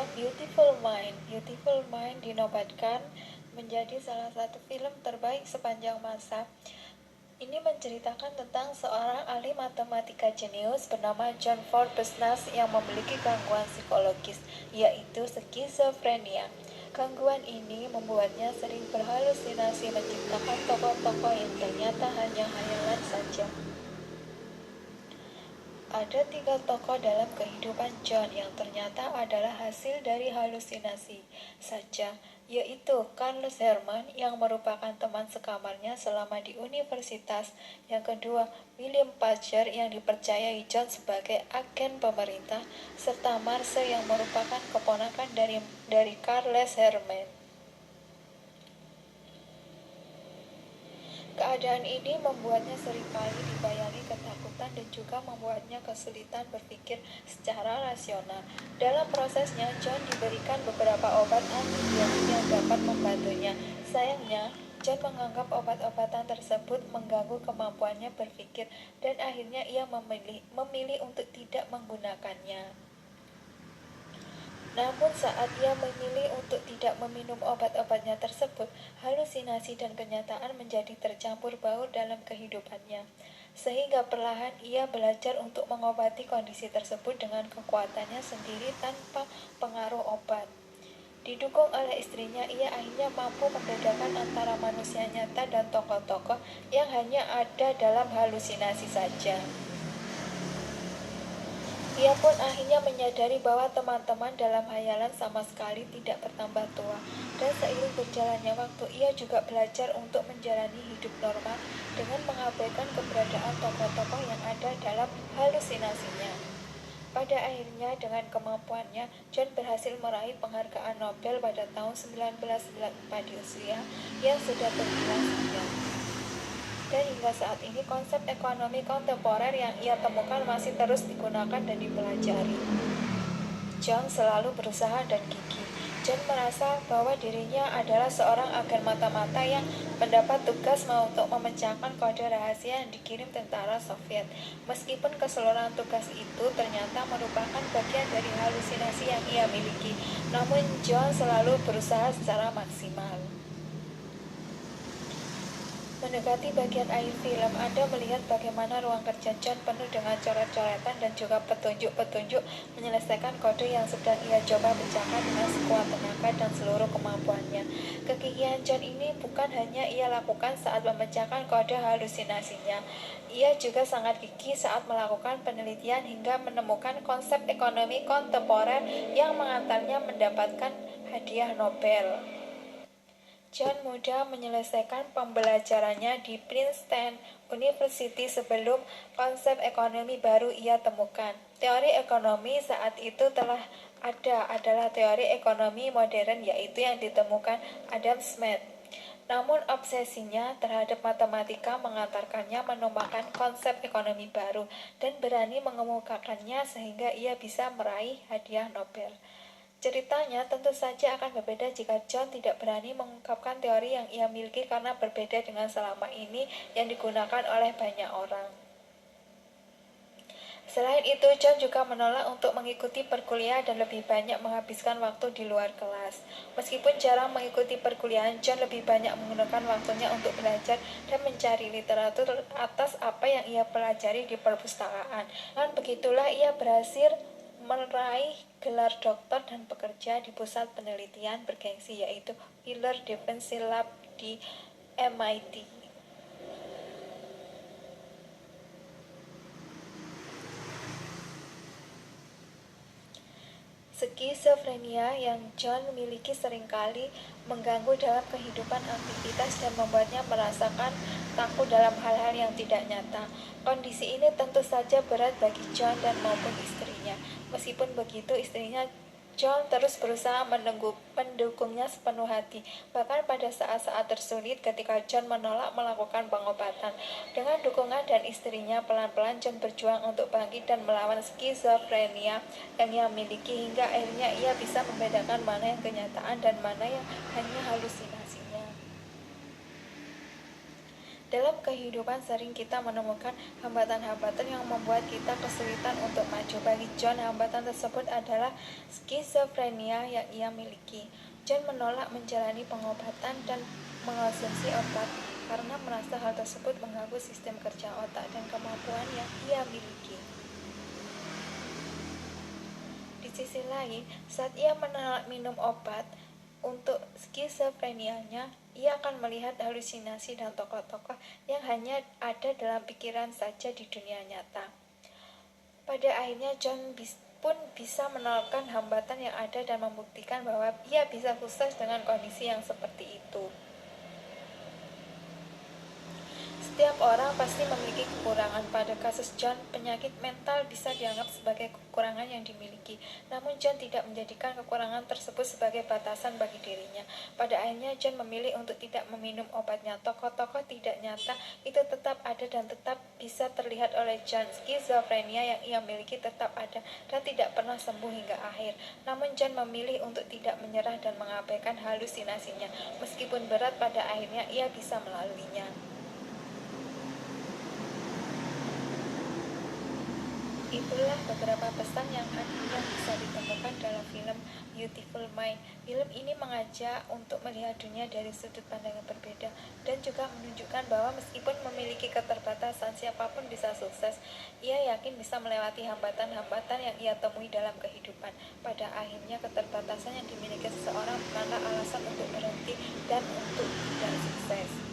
film Beautiful Mind. Beautiful Mind dinobatkan menjadi salah satu film terbaik sepanjang masa. Ini menceritakan tentang seorang ahli matematika jenius bernama John Fortescue yang memiliki gangguan psikologis, yaitu skizofrenia. Gangguan ini membuatnya sering berhalusinasi menciptakan tokoh-tokoh yang ternyata hanya hayalan saja. Ada 3 tokoh dalam kehidupan John yang ternyata adalah hasil dari halusinasi saja, yaitu Carlos Herman yang merupakan teman sekamarnya selama di universitas. Yang kedua, William Pacher yang dipercayai John sebagai agen pemerintah, serta Marcel yang merupakan keponakan dari Carlos Herman. Keadaan ini membuatnya seringkali dibayangi ketakutan dan juga membuatnya kesulitan berpikir secara rasional. Dalam prosesnya, John diberikan beberapa obat antibiotik yang dapat membantunya. Sayangnya, John menganggap obat-obatan tersebut mengganggu kemampuannya berpikir dan akhirnya ia memilih untuk tidak menggunakannya. Namun saat ia memilih untuk tidak meminum obat-obatnya tersebut, halusinasi dan kenyataan menjadi tercampur baur dalam kehidupannya. Sehingga perlahan ia belajar untuk mengobati kondisi tersebut dengan kekuatannya sendiri tanpa pengaruh obat. Didukung oleh istrinya, ia akhirnya mampu membedakan antara manusia nyata dan tokoh-tokoh yang hanya ada dalam halusinasi saja. Ia pun akhirnya menyadari bahwa teman-teman dalam hayalan sama sekali tidak bertambah tua, dan seiring berjalannya waktu, ia juga belajar untuk menjalani hidup normal dengan mengabaikan keberadaan tokoh-tokoh yang ada dalam halusinasinya. Pada akhirnya, dengan kemampuannya, John berhasil meraih penghargaan Nobel pada tahun 1994 di usia yang sudah terbilang senja. Dan hingga saat ini konsep ekonomi kontemporer yang ia temukan masih terus digunakan dan dipelajari. John selalu berusaha dan gigih. John merasa bahwa dirinya adalah seorang agen mata-mata yang mendapat tugas untuk memecahkan kode rahasia yang dikirim tentara Soviet. Meskipun keseluruhan tugas itu ternyata merupakan bagian dari halusinasi yang ia miliki, namun John selalu berusaha secara maksimal. Mendekati bagian akhir film, Anda melihat bagaimana ruang kerja John penuh dengan coret-coretan dan juga petunjuk-petunjuk menyelesaikan kode yang sedang ia coba pecahkan dengan sekuat tenaga dan seluruh kemampuannya. Kegigihan John ini bukan hanya ia lakukan saat memecahkan kode halusinasinya. Ia juga sangat gigih saat melakukan penelitian hingga menemukan konsep ekonomi kontemporer yang mengantarnya mendapatkan hadiah Nobel. John muda menyelesaikan pembelajarannya di Princeton University sebelum konsep ekonomi baru ia temukan. Teori ekonomi saat itu telah ada adalah teori ekonomi modern, yaitu yang ditemukan Adam Smith. Namun obsesinya terhadap matematika mengantarkannya menemukan konsep ekonomi baru dan berani mengemukakannya sehingga ia bisa meraih hadiah Nobel. Ceritanya tentu saja akan berbeda jika John tidak berani mengungkapkan teori yang ia miliki karena berbeda dengan selama ini yang digunakan oleh banyak orang. Selain itu, John juga menolak untuk mengikuti perkuliahan dan lebih banyak menghabiskan waktu di luar kelas. Meskipun jarang mengikuti perkuliahan, John lebih banyak menggunakan waktunya untuk belajar dan mencari literatur atas apa yang ia pelajari di perpustakaan. Dan begitulah ia berhasil meraih gelar doktor dan bekerja di pusat penelitian bergengsi yaitu Wheeler Defense Lab di MIT. Skizofrenia yang John miliki seringkali mengganggu dalam kehidupan aktivitas dan membuatnya merasakan takut dalam hal-hal yang tidak nyata. Kondisi ini tentu saja berat bagi John dan maupun istrinya. Meskipun begitu, istrinya John terus berusaha mendukungnya sepenuh hati, bahkan pada saat-saat tersulit ketika John menolak melakukan pengobatan. Dengan dukungan dan istrinya, pelan-pelan John berjuang untuk bangkit dan melawan skizofrenia yang ia miliki hingga akhirnya ia bisa membedakan mana yang kenyataan dan mana yang hanya halusinasinya. Dalam kehidupan sering kita menemukan hambatan-hambatan yang membuat kita kesulitan untuk maju. Bagi John, hambatan tersebut adalah skizofrenia yang ia miliki. John menolak menjalani pengobatan dan mengonsumsi obat karena merasa hal tersebut mengganggu sistem kerja otak dan kemampuan yang ia miliki. Di sisi lain, saat ia menolak minum obat untuk skizofrenianya, ia akan melihat halusinasi dan tokoh-tokoh yang hanya ada dalam pikiran saja di dunia nyata. Pada akhirnya, John pun bisa menolakkan hambatan yang ada dan membuktikan bahwa ia bisa sukses dengan kondisi yang seperti itu. Setiap orang pasti memiliki kekurangan. Pada kasus John, penyakit mental bisa dianggap sebagai kekurangan yang dimiliki. Namun John tidak menjadikan kekurangan tersebut sebagai batasan bagi dirinya. Pada akhirnya John memilih untuk tidak meminum obatnya. Tokoh-tokoh tidak nyata itu tetap ada dan tetap bisa terlihat oleh John. Skizofrenia yang ia miliki tetap ada dan tidak pernah sembuh hingga akhir. Namun John memilih untuk tidak menyerah dan mengabaikan halusinasinya. Meskipun berat, pada akhirnya ia bisa melaluinya. Itulah beberapa pesan yang akhirnya bisa ditemukan dalam film Beautiful Mind. Film ini mengajak untuk melihat dunia dari sudut pandang yang berbeda dan juga menunjukkan bahwa meskipun memiliki keterbatasan, siapapun bisa sukses. Ia yakin bisa melewati hambatan-hambatan yang ia temui dalam kehidupan. Pada akhirnya, keterbatasan yang dimiliki seseorang bukanlah alasan untuk berhenti dan untuk tidak sukses.